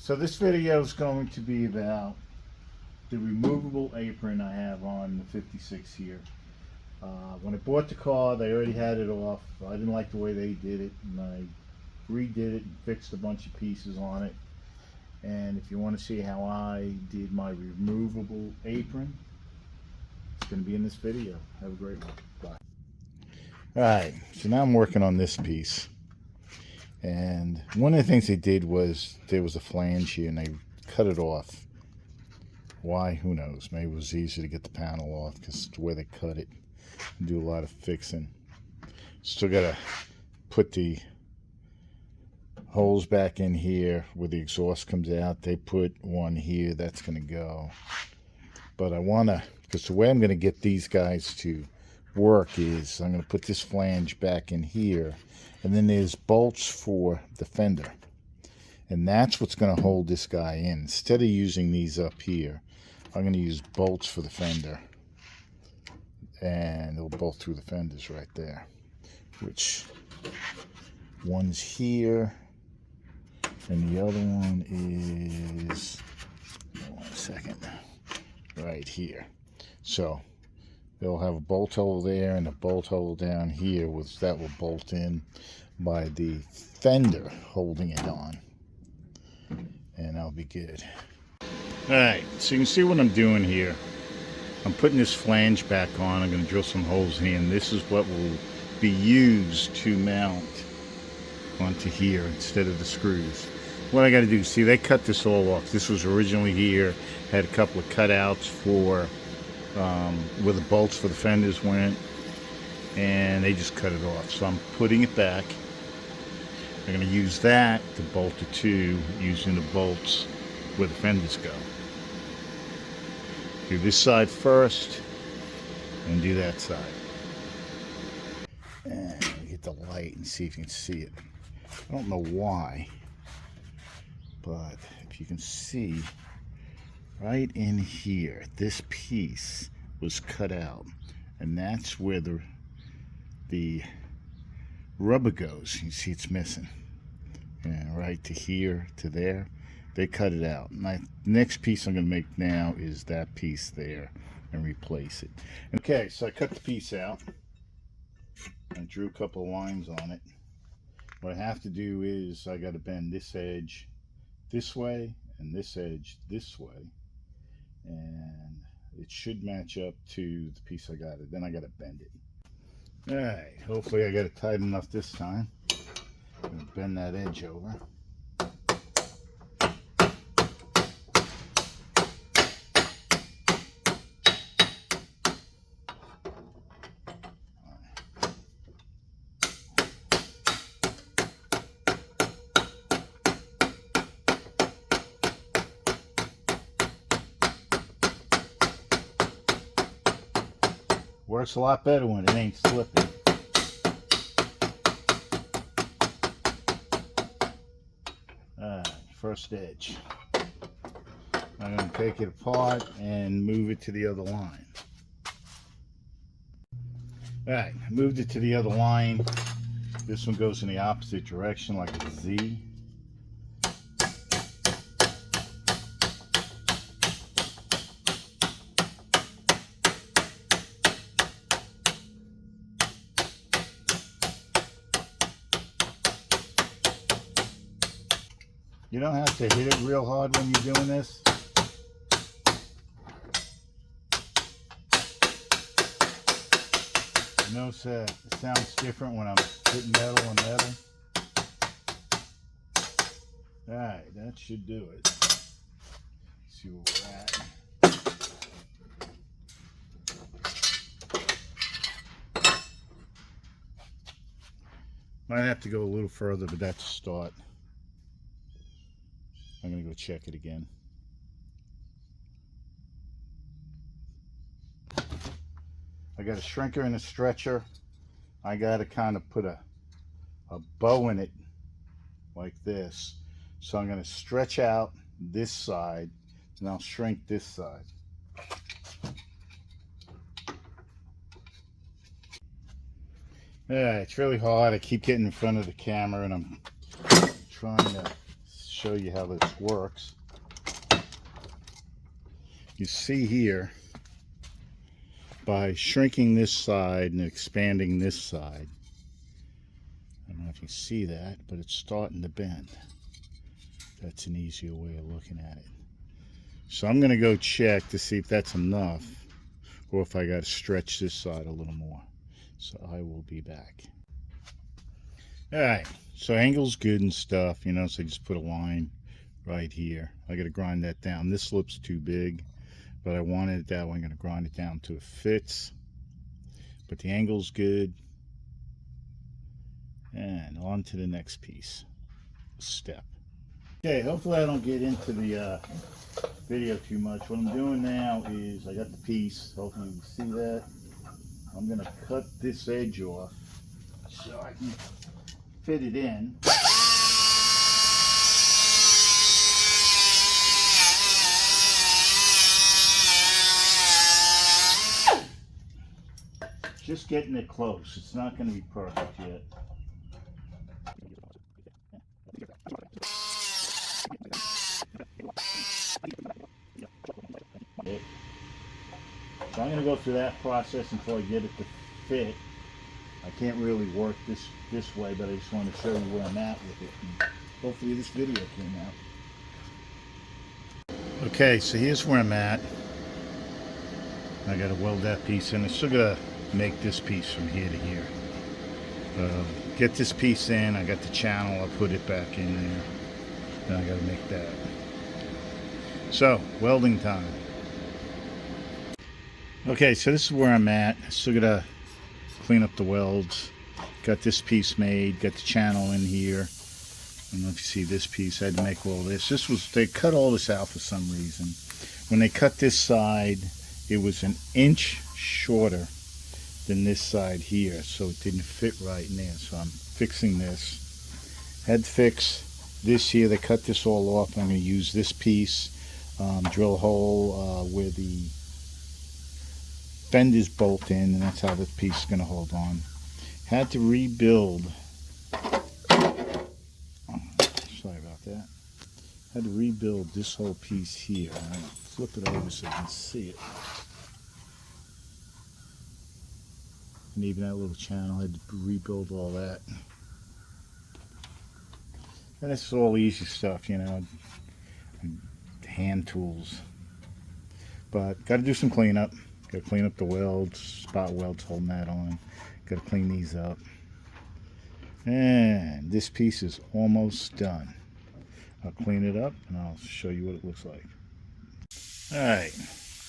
So this video is going to be about the removable apron I have on the 56 here. When I bought the car, they already had it off. I didn't like the way they did it, and I redid it and fixed a bunch of pieces on it. And if you want to see how I did my removable apron, it's going to be in this video. Have a great one. Bye. Alright, so now I'm working on this piece. And one of the things they did was there was a flange here and they cut it off. Why? Who knows? Maybe it was easier to get the panel off because it's the way they cut it. And do a lot of fixing. Still got to put the holes back in here where the exhaust comes out. They put one here. That's going to go. But I want to, because the way I'm going to get these guys to work is I'm going to put this flange back in here, and then there's bolts for the fender, and that's what's going to hold this guy in. Instead of using these up here, I'm going to use bolts for the fender, and they'll bolt through the fenders right there, which one's here and the other one is, one second, right here. So they'll have a bolt hole there and a bolt hole down here, which that will bolt in by the fender holding it on, and that'll be good. Alright, so you can see what I'm doing here. I'm putting this flange back on. I'm going to drill some holes in here, and this is what will be used to mount onto here instead of the screws. What I got to do, see, they cut this all off. This was originally here, had a couple of cutouts for where the bolts for the fenders went, and they just cut it off. So I'm putting it back. I'm going to use that to bolt it to, using the bolts where the fenders go. Do this side first and do that side. And get the light and see if you can see it. I don't know why, but if you can see right in here, this piece was cut out, and that's where the rubber goes. You see it's missing, and right to here to there, they cut it out. My next piece I'm going to make now is that piece there and replace it. Okay, so I cut the piece out. I drew a couple of lines on it. What I have to do is I got to bend this edge this way and this edge this way, and it should match up to the piece I got it. Then I got to bend it. Alright, hopefully I got it tight enough this time. I'm going to bend that edge over. Works a lot better when it ain't slipping. First edge. I'm going to take it apart and move it to the other line. Alright, I moved it to the other line. This one goes in the opposite direction like a Z. You don't have to hit it real hard when you're doing this. Notice it sounds different when I'm hitting metal on metal. Alright, that should do it. Let's see where we're at. Might have to go a little further, but that's a start. I'm going to go check it again. I got a shrinker and a stretcher. I got to kind of put a bow in it like this. So I'm going to stretch out this side and I'll shrink this side. Yeah, it's really hard. I keep getting in front of the camera and I'm trying to show you how this works. You see here, by shrinking this side and expanding this side, I don't know if you see that, but it's starting to bend. That's an easier way of looking at it. So I'm going to go check to see if that's enough, or if I got to stretch this side a little more. So I will be back. Alright, so angle's good and stuff, you know, so I just put a line right here. I got to grind that down. This lip's too big, but I wanted it that way. I'm going to grind it down till it fits. But the angle's good. And on to the next piece. Step. Okay, hopefully I don't get into the video too much. What I'm doing now is I got the piece. Hopefully you can see that. I'm going to cut this edge off so I can fit it in. Just getting it close. It's not going to be perfect yet. So I'm going to go through that process until I get it to fit. I can't really work this way, but I just want to show you where I'm at with it. And hopefully this video came out. Okay, so here's where I'm at. I got to weld that piece in. I still got to make this piece from here to here. Get this piece in. I got the channel. I'll put it back in there. Then I got to make that. So, welding time. Okay, so this is where I'm at. Still got to clean up the welds. Got this piece made. Got the channel in here. I don't know if you see this piece. I had to make all this. They cut all this out for some reason. When they cut this side, it was an inch shorter than this side here, so it didn't fit right in there. So I'm fixing this. Had to fix this here. They cut this all off. I'm going to use this piece, drill a hole where the fenders bolt in, and that's how this piece is going to hold on. Had to rebuild. Sorry about that. Had to rebuild this whole piece here. I'm going to flip it over so you can see it. And even that little channel, I had to rebuild all that. And it's all easy stuff, you know, hand tools. But got to do some cleanup. Got to clean up the welds, spot welds holding that on. Got to clean these up. And this piece is almost done. I'll clean it up and I'll show you what it looks like. Alright,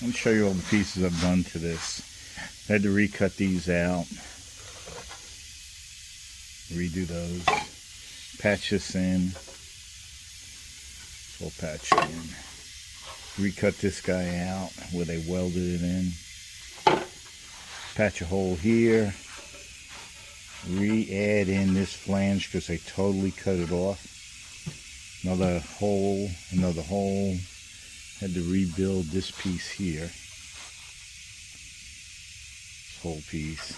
let me show you all the pieces I've done to this. I had to recut these out, redo those, patch this in, so I'll patch it in, recut this guy out where they welded it in, patch a hole here, re-add in this flange because they totally cut it off, another hole, had to rebuild this piece here. Whole piece.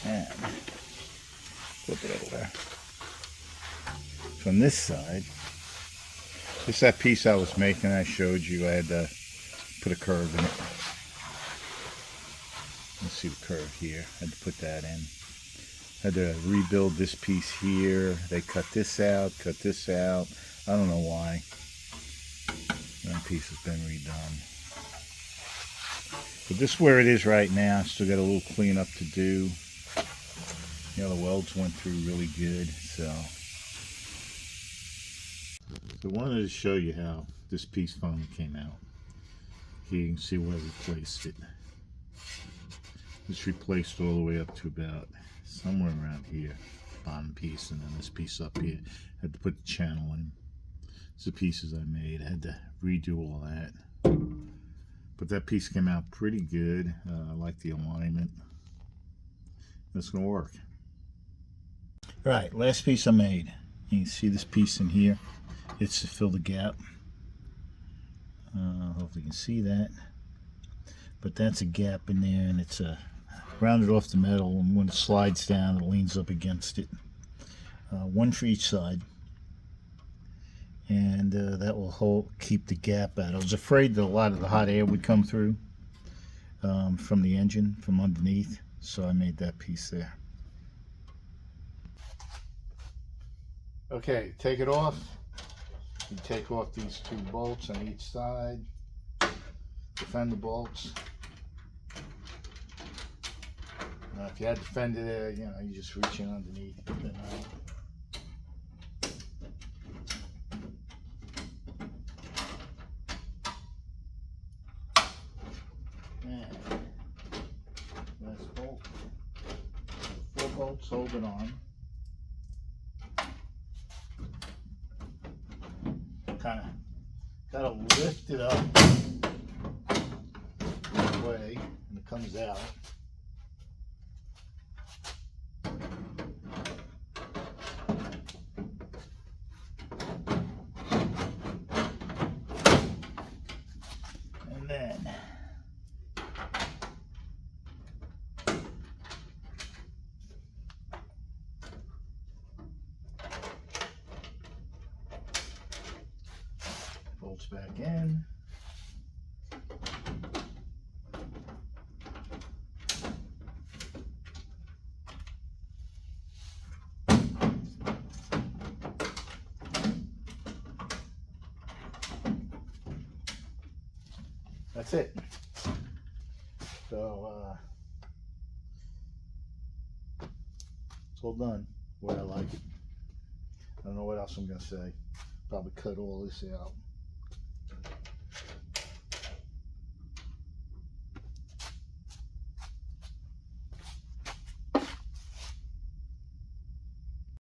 And flip it over. So on this side, this is that piece I was making. I showed you. I had to put a curve in it. Let's see the curve here. I had to put that in. Had to rebuild this piece here. They cut this out, I don't know why. That piece has been redone. But this is where it is right now. Still got a little cleanup to do. You know, the welds went through really good, so I wanted to show you how this piece finally came out. Here you can see where we placed it. It's replaced all the way up to about somewhere around here. Bottom piece, and then this piece up here. Had to put the channel in. It's the pieces I made. I had to redo all that. But that piece came out pretty good. I like the alignment. That's going to work. Alright, last piece I made. You can see this piece in here. It's to fill the gap. Hopefully you can see that. But that's a gap in there, and it's a rounded off the metal, and when it slides down, it leans up against it. One for each side, and that will keep the gap out. I was afraid that a lot of the hot air would come through from the engine, from underneath, so I made that piece there. Okay, take it off. You take off these 2 bolts on each side. Defend the bolts. If you had the fender there, you know, you just reach in underneath. And, last bolt. 4 bolts hold it on. Kind of lift it up this way, and it comes out. And then bolts back in. That's it. So it's all done the way I like it. I don't know what else I'm gonna say. Probably cut all this out.